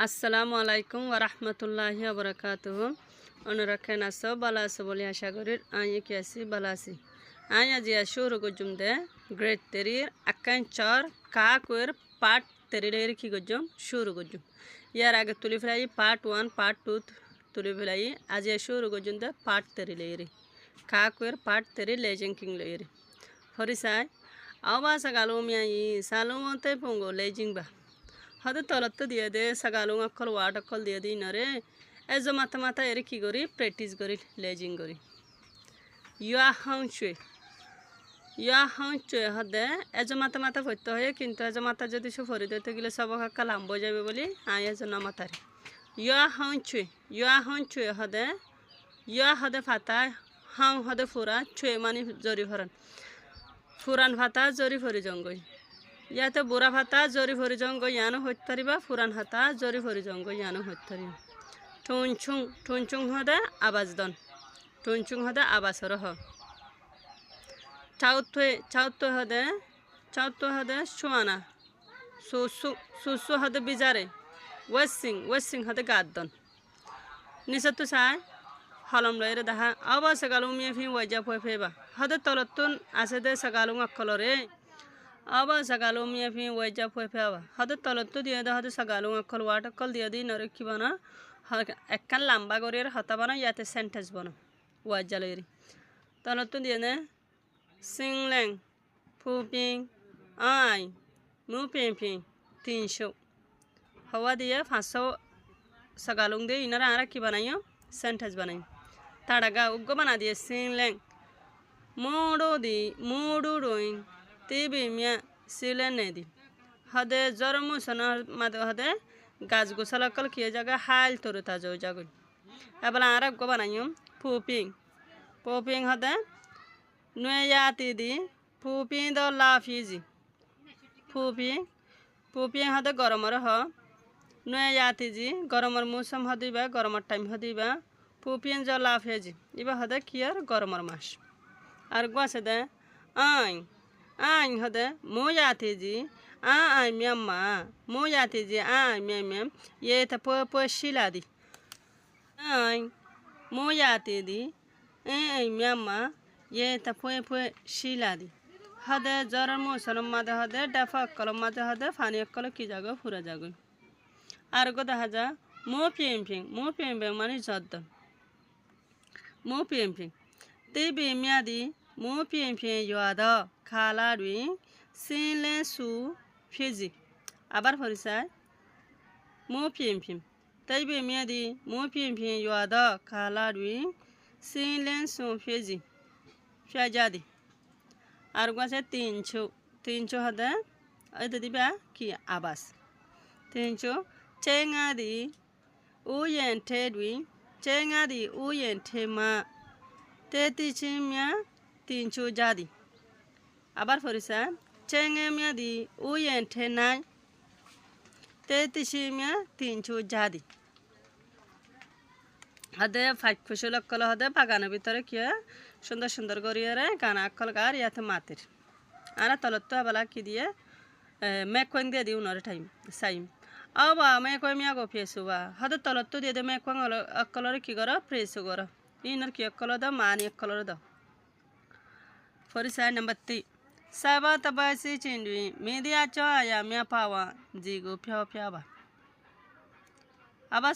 আসসালামু আলাইকুম ওরহমতুল্লাহি ওবরাকাতুহু। অনুরাখেন আসো বালা আসো বলে আশা করি আই কি আছি বালা আছি। আই আজি শুরু করজুম দে গ্রেড তেরির আকান চর কাকুর পার্ট তেরির কি করজুম শুরু করজুম। ইয়ার আগে তুলি ফেলাই পার্ট 1 পার্ট 2 তুলি ফেলাই আজি শুরু করজুম দে পার্ট তেরিলেরি কাকুর পার্ট তেরি লেজেন কিং লেরি হরিসাই আওবা সাগালুমিয়া ই সালুমতে পঙ্গো লেজিং বা হয়তো তলত দিয়ে দে সাগালুং অকল ওয়াট অকল দিয়ে দিই নরে এজ মাথা মাথা এর কি করি প্র্যাকটিস করি লেজিং করি ইয়া হাউচুয়ে হদে এজ মাথা মাথা ভরতে হয় কিন্তু এজ মাথা যদি সে ফরি দিতে গেলে সব কাকা লাম্ব যাবে বলি আই এজ না মাথারে ইয়া হাউচুয়ে হদে ইয়া হদে ফাতা হাউ হদে ফুরা চুয়ে মানে জরি ভরান ফুরান ফাতা জরি ফরি জঙ্গই ইয়াতে বুড়া ভাতা জরি ভরি জঙ্গ ইয়ানো হইতে পারিবা ফুরান হাতা জরি ভরি জঙ্গ ইয়ানো হইতে পারিবা ঠুনচুং হদে আবাজ দন ঠুনচুং হদে আবাসর হ চাউত হদে সুয়ানা সুসু হদে বিজারে ওয়েসিং হদে গাদ দন নিচে তো চাই হলম লইরে দেখা আবা সকালু মিয়ে ফি ওয়াজা ফয়ে ফেবা হদে তলতুন আছে দে সকালু অকলরে আবা সাগালো মিয়া ফি ওয়াইজা ফয়ে ফেবা হদে তলত দিয়ে দে হদে সাগালো অকল ওয়াট অকল দিয়ে দিই নরে কি বানা একখান লাম্বা গরির হতা বানা ইয়াতে সেন্টেন্স বানা ওয়াইজা লইরি তলত দিয়ে নে সিংলেং ফুপিং আই মু পিং পিং 300 হওয়া দিয়ে 500 সাগালুং দিয়ে ইনারা আর কি বানাইও সেন্টেন্স বানাই তাড়াগা উগ্গ বানা দিয়ে সিংলেং মুডু রোইং তিবি মিয়া সিলে নেদি হদে জরমুসন মাদে হদে গাছ গোসালকল কিয়ে জায়গা হাইল তরু তাজ জাগুন এবার আর গো বানাইম পুপিং হদে নুয়াতি দি পুপিং দ লাফিজি পুপিং হদে গরমর হ নুয়াতি জি গরমর মৌসুম হদিবা গরমর টাইম হদিবা পুপিং জ লাফেজি ইবা হদে কিয়ার গরমর মাস আর গো আছে দে আইন হদে মোয়াতে জি আই মিয়াম্মা মোয়াতে জি আই মিয়াম ইয়ে তা প শিলা দি আই মোয়াতে দি এই মিয়াম্মা ইয়ে তা প শিলা দি হদে জ্বর মৌসুম মাঝে হদে ডাফা কলম মাঝে হদে ফানি কল কি জাগো ফুরা জাগো আর গো দেখা যা মো পিং মানে জদ্দ মো পিং তে বে মিয়াদি মো পিং ইয়াদ খালা রুই সিলে সু ফেজি আবার ফরিসায় মো পিং তাই বে মিয়াদি মো পিং ইয়াদ খালা রুই সিলে সু ফেজি ফেজাদি আর গাছে 300 হদে এতে দিবা কি আবাস 300 চেঙ্গাদি উয়েন ঠেডুই চেঙ্গাদি উয়েন ঠেমা তেতি চিমিয়া 300 জাদি আবার ফরিসা চেঙ্গে মিয়া দি উয়েন ঠেনাই তেতি চিমিয়া 300 জাদি হদে ফাইক ফুসল অকল হদে বাগানের ভিতরে কি সুন্দর সুন্দর করিয়ারে গানা অকল গার ইয়াতে মাতির আর তলত আবার কি দিয়ে মেকোয়েন দিয়ে দিও নরে টাইম সাইম আবা মেকোয় মিয়া গো ফেসুবা হদে তলত দিয়ে দে মেকোয়েন অকলরে কি করো ফ্রেসু করো ইনর কি অকল দাও মানি অকলরে দাও ফরিসা নাম্বার 3 সাবা তাবাসি চিন্ডুই মেদিয়া চায়া মিয়া পাওয়া জিগো ফিয়া আবার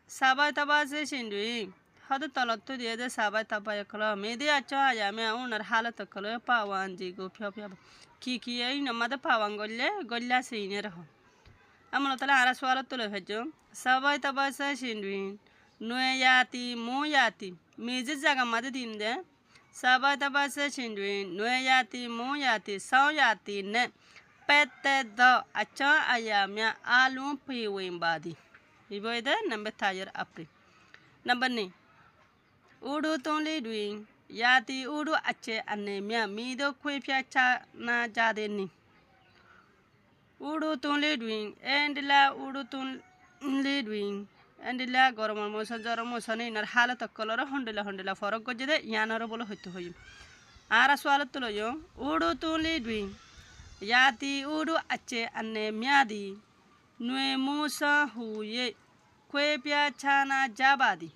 সাবাই তাবাসি চিন্ডুই হদে তলত দিয়ে দে সাবাই তাবাই অকল মেদিয়া চায়া মিয়া উনার হালত অকল পাওয়া জিগো ফিয়া কি এই নমাদে পাওয়ান গল্লা সিনে রহ আমরা তাহলে আর সোয়ালত তুলে ফেলছো সাবাই তাবাসি চিন্ডুই নুয়াতি মোয়াতি মেজের জায়গা মাঝে দিন দে সাবাই তাবাসে চিন্ডুই নুয়াতি মোয়াতি সাওয়াতি নে পেতে দ আচ্ছা আয়ামিয়া আলু পিওইম বাদি ইবই দে নাম্বার থায়ার আপরি নাম্বার নে উডু তোলি ডুই याती उडू अच्छे अन्ने मिया मीदो कोई प्याचा ना जादे नी उडू तुले डुइंग एंडला उडू तुले डुइंग एंडला गरमर मौसम जरम मौसम इनार हालत कलर हंडला फरक गजे दे यानर बोलो हइतो हई आरा सवालत तुलो यो उडू तुले डुइंग याती उडू अच्छे अन्ने मियादी নুয়ে মুসা হুয়ে খুয়ে পিয়া ছানা জাবাদি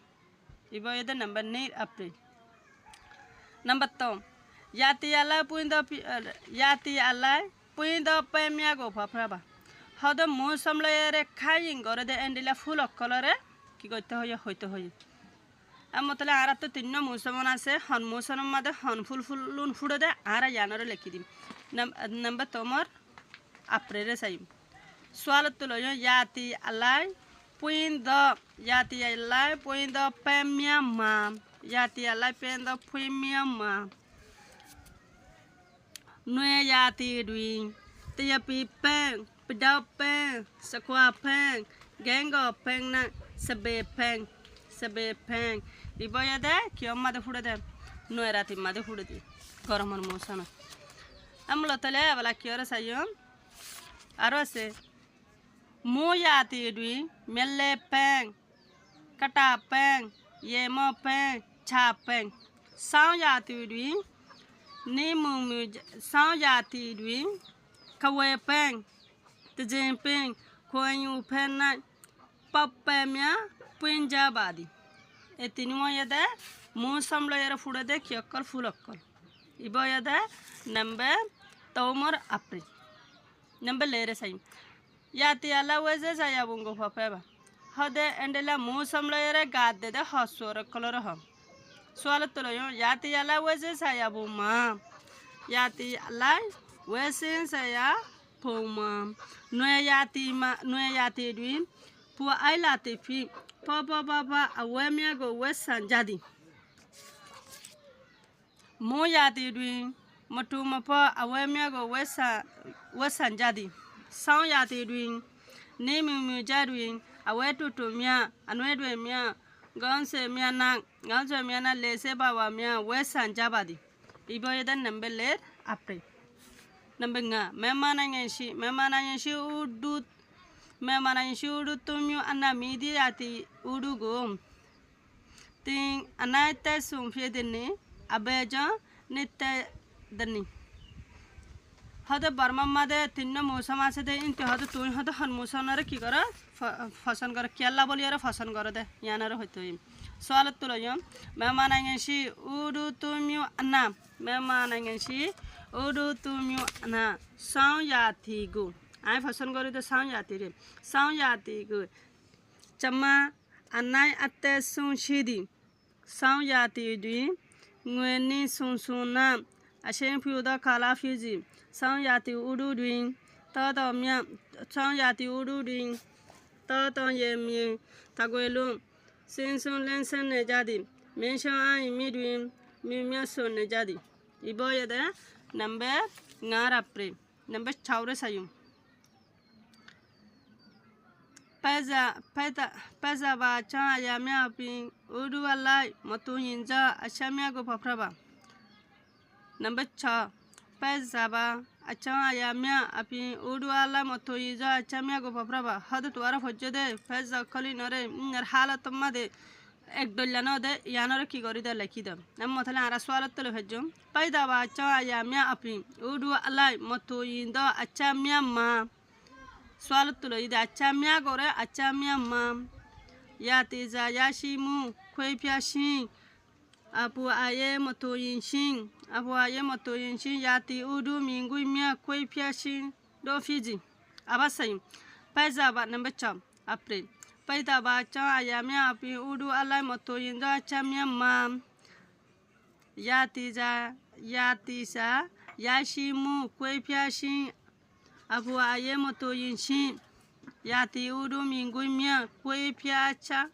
ibo yede number 9 april number 3 yati ala puindo pemia go papraba hodo musam lere khayin gore de endila full colore কি করতে হয় হইতে হয় আমতলে আর তো তিন মুসলমান আছে হন মুসলমান মাদে হন ফুলুন ফুড়ে দে আর ইয়ানরে লিখি দিম নাম্বার তোমার আপ্রেরে চাই সোয়ালত তুলো ইয়াতি আলাই yati alai puindo pemia ma yati alai puindo pemia ma nue yati dui tia pi peng pidao peng sakwa peng gengo peng na sabe peng iboya de kiyomma de fude de nue rati ma de fude di goromon mosana amlo tale wala kiyora sayom aro se mu yati dui melle peng kata peng yemo peng cha peng sao yati dui ni mu sao yati dui kawe peng tejeng peng koyu pen na papemya punja badi etini mo yada mu samlo yara fude de kiyakal fulokkal ibo yada number tomor april number lere sai yati ala weze saya bungo papeba hode endela mu samlo yara gadde de hosore kolor ha swalat lo yati ala weze saya buma yati ala weze saya poma no yati dwin pu ai lati fi papa awemia go wesan jadi mo yati dwin matuma pa awemia go wesan jadi sao yati dwin ni mu jadwin awetu to mia anwedwe mia ganse mia na lese bawa mia wesan jabadi ibo yedan number ler april number nga memana ngenshi udu tumyu anna midi ati udu go ting anaita sum fiedeni abeja nitta dani hada barma made tinno mosam আছে দে ইনতে হদ তুই হদ হন মোসানরে কি করা ফসন করে কেলা বলি আর ফসন করে দে ইয়ানারে হইতো সোয়ালত তুলো মেহমান আইনছি উডু তুমিও আনা মেহমান আইনছি উডু তুমিও আনা সাও ইয়াতি গু আই ফসন করে দে সাও ইয়াতি গু চম্মা আনাই আতে সুন শিদি সাও ইয়াতি দুই ngweni sunsuna ashen fiuda kala fizi sao yati udu duin to mya sao yati udu duin to ye mi tagwelu sinsun lensen ne jadi mensha ai mi duin mi mya son ne jadi ibo yeda number ngar april number chaure sayum peza ba cha ya mya pin udu alai motu yinja ashamya go papraba number 6 peza ba acha ya mya api udu alai motu yinja ashamya go papraba hadu tuara hojje de peza khali nare nar halat made ek dollano de yanore ki gori de leki dam nam mothala ara swalat tole hejjum paida ba acha ya mya api udu alai motu yinda ashamya ma swalat tole ide ashamya gore ashamya ma yati za yashimu kwei pyashin apu aye moto yinshin yati udu mingui mia kwei pyashin do fiji abasai paiza ba number 4 april paida ba cha ayamya api udu alai moto yinda chamya ma yati sa yashimu kwei pyashin apu aye moto yinshin yati udu mingui mia kwei pyacha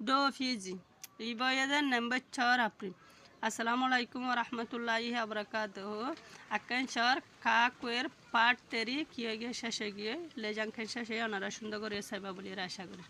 do fiji ibo yeda number 4 april assalamu alaikum wa rahmatullahi wa barakatuh akan shar ka queer part teri kiye ge shashe giye le janken shashe onara সুন্দর করে সাইবা বলি আশা করি